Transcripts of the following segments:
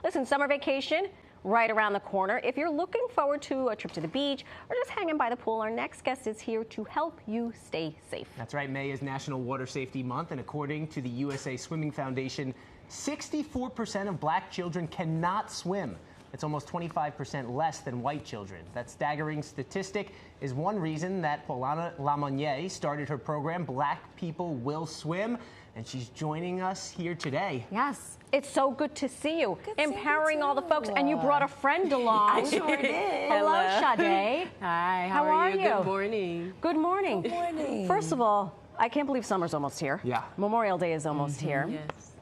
Listen, summer vacation right around the corner. If you're looking forward to a trip to the beach or just hanging by the pool, our next guest is here to help you stay safe. That's right. May is National Water Safety Month, and according to the USA Swimming Foundation, 64% of black children cannot swim. It's almost 25% less than white children. That staggering statistic is one reason that Paulana Lamonier started her program, Black People Will Swim, and she's joining us here today. Yes, it's so good to see you, empowering all the folks, and you brought a friend along. I sure did. Hello, Sade. Hi, how are you? Good morning. Good morning. Good morning. First of all, I can't believe summer's almost here. Yeah. Memorial Day is almost here. Yes.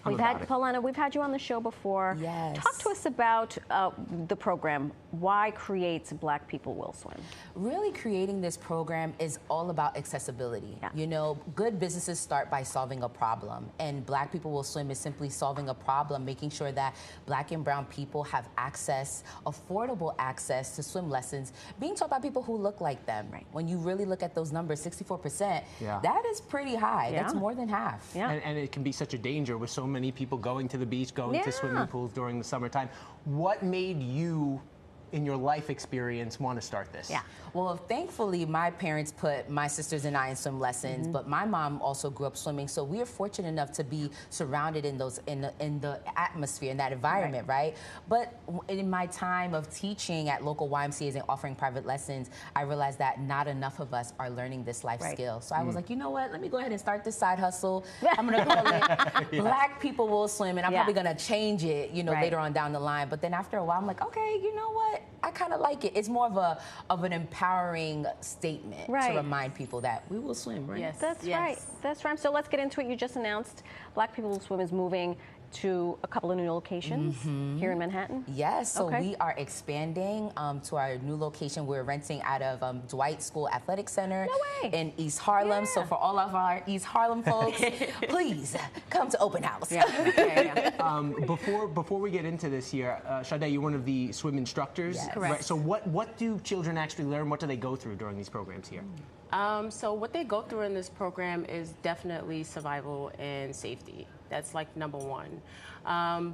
Paulana, we've had you on the show before. Yes. Talk to us about the program. Why create Black People Will Swim? Really creating this program is all about accessibility. Yeah. You know, good businesses start by solving a problem, and Black People Will Swim is simply solving a problem, making sure that Black and brown people have access, affordable access to swim lessons, being taught by people who look like them. Right. When you really look at those numbers, 64%, Yeah. that is pretty high. Yeah. That's more than half. Yeah. And it can be such a danger with so many people going to the beach, going to swimming pools during the summertime. What made you, in your life experience, want to start this? Yeah. Well, thankfully, my parents put my sisters and I in swim lessons, but my mom also grew up swimming, so we are fortunate enough to be surrounded in the atmosphere, in that environment, right? But in my time of teaching at local YMCAs and offering private lessons, I realized that not enough of us are learning this life skill. So I was like, you know what? Let me go ahead and start this side hustle. I'm gonna call it Black People Will Swim, and I'm probably gonna change it, you know, later on down the line. But then after a while, I'm like, okay, you know what? I kind of like it. It's more of an empowering statement to remind people that we will swim, right? Yes, that's right. That's right. So let's get into it. You just announced Black People Will Swim is moving to a couple of new locations here in Manhattan. Yes, so we are expanding to our new location. We're renting out of Dwight School Athletic Center in East Harlem. So for all of our East Harlem folks, please come to open house. Before we get into this here, Sade, you're one of the swim instructors. Yes. Correct. Right? So what do children actually learn? What do they go through during these programs here? So what they go through in this program is definitely survival and safety. That's like number one.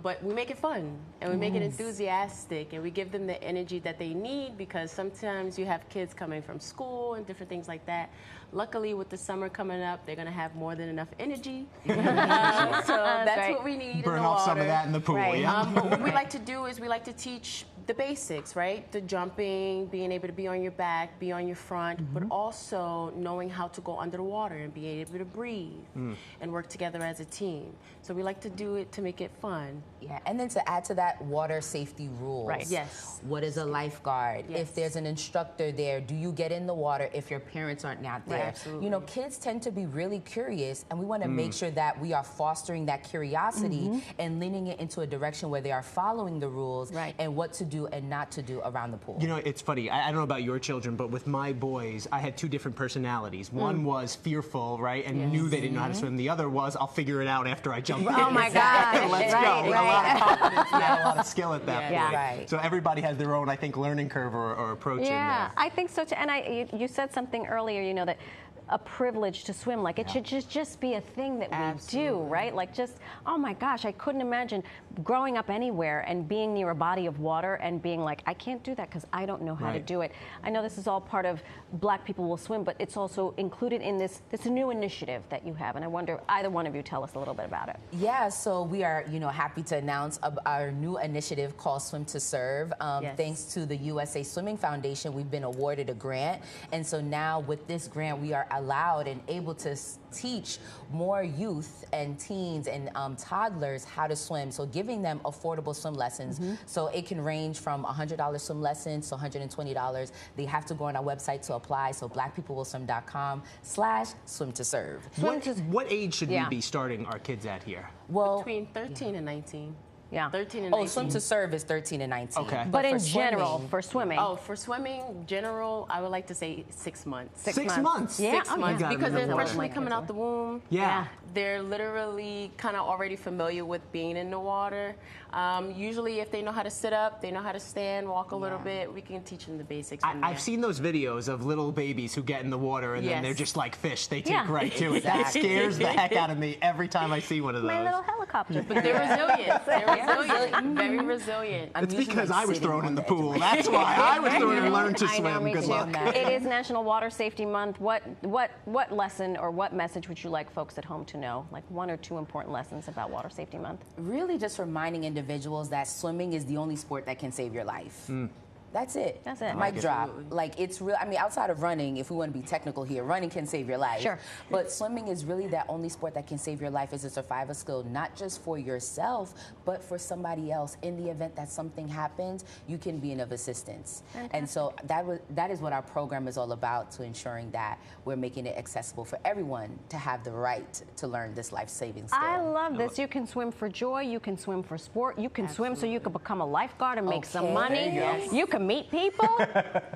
But we make it fun, and we make it enthusiastic, and we give them the energy that they need, because sometimes you have kids coming from school and different things like that. Luckily, with the summer coming up, they're going to have more than enough energy. So that's what we need. Burn in the off water. some of that in the pool, yeah? But what we like to do is we like to teach the basics, right? The jumping, being able to be on your back, be on your front, but also knowing how to go under the water and be able to breathe and work together as a team. So we like to do it to make it fun. Yeah, and then to add to that, water safety rules. Right. Yes. What is a lifeguard? Yes. If there's an instructor there, do you get in the water if your parents aren't out there? Right, absolutely. You know, kids tend to be really curious, and we want to make sure that we are fostering that curiosity and leaning it into a direction where they are following the rules and what to do and not to do around the pool. You know, it's funny. I don't know about your children, but with my boys, I had two different personalities. One was fearful, right, and knew they didn't know how to swim. The other was, I'll figure it out after I jump in. Oh my God! Let's go. A lot of confidence, not a lot of skill at that point. Right. So everybody has their own, I think, learning curve or approach in there. I think so too. And you said something earlier, you know, that a privilege to swim. Like it should just be a thing that we do, right? Like just, oh my gosh, I couldn't imagine growing up anywhere and being near a body of water and being like, I can't do that because I don't know how to do it. I know this is all part of Black People Will Swim, but it's also included in this new initiative that you have. And I wonder, either one of you tell us a little bit about it. Yeah, so we are, you know, happy to announce our new initiative called Swim to Serve. Thanks to the USA Swimming Foundation, we've been awarded a grant. And so now with this grant, we are allowed and able to teach more youth and teens and toddlers how to swim. So giving them affordable swim lessons. So it can range from $100 swim lessons to $120. They have to go on our website to apply. So blackpeoplewillswim.com/swim to serve. What age should we be starting our kids at here? Well, Between 13 and 19. Yeah. 13 and 19. Oh, Swim to Serve is 13 and 19. Okay. But in for general, swimming- for swimming. Oh, for swimming, general, I would like to say 6 months. Six months? Yeah. 6 months, You got because them in they're the water. freshly coming out the womb. Yeah. they're literally kind of already familiar with being in the water. Usually if they know how to sit up, they know how to stand, walk a little bit, we can teach them the basics. I've seen those videos of little babies who get in the water and then they're just like fish. They take right to it. That scares the heck out of me every time I see one of those. My little helicopter. But they're resilient. They're resilient. Very resilient. It's because I was thrown in the pool. That's why I was thrown and learned to swim. Good luck. It is National Water Safety Month. What lesson or what message would you like folks at home to know? Like 1 or 2 important lessons about Water Safety Month? Really just reminding individuals that swimming is the only sport that can save your life. That's it. That's it. Mic drop. Like, it's real. I mean, outside of running, if we want to be technical here, running can save your life. Sure. But swimming is really that only sport that can save your life as a survival skill, not just for yourself, but for somebody else. In the event that something happens, you can be of assistance. Fantastic. And so that is what our program is all about, to ensuring that we're making it accessible for everyone to have the right to learn this life-saving skill. I love this. You can swim for joy. You can swim for sport. You can swim so you can become a lifeguard and make some money. You can meet people.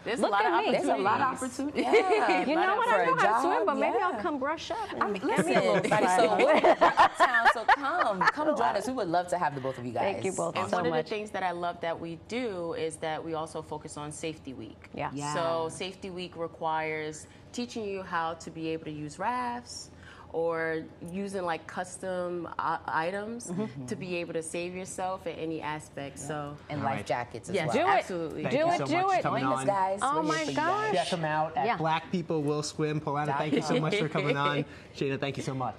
There's a lot of opportunities. There's a lot of opportunities. Yeah. You know what? I know how to swim, but maybe I'll come brush up and get me a little so we're uptown, so come join us. We would love to have the both of you guys. Thank you both and so one much. of the things that I love that we do is that we also focus on Safety Week. Yeah. So Safety Week requires teaching you how to be able to use rafts, or using like custom items to be able to save yourself in any aspect. So and life jackets as well. Do it. Absolutely. Thank you so much for coming Join us, on. guys. Oh We're here my for you gosh. guys. Check them out at Black People Will Swim. Paulana, thank you so much for coming on. Shayna, thank you so much.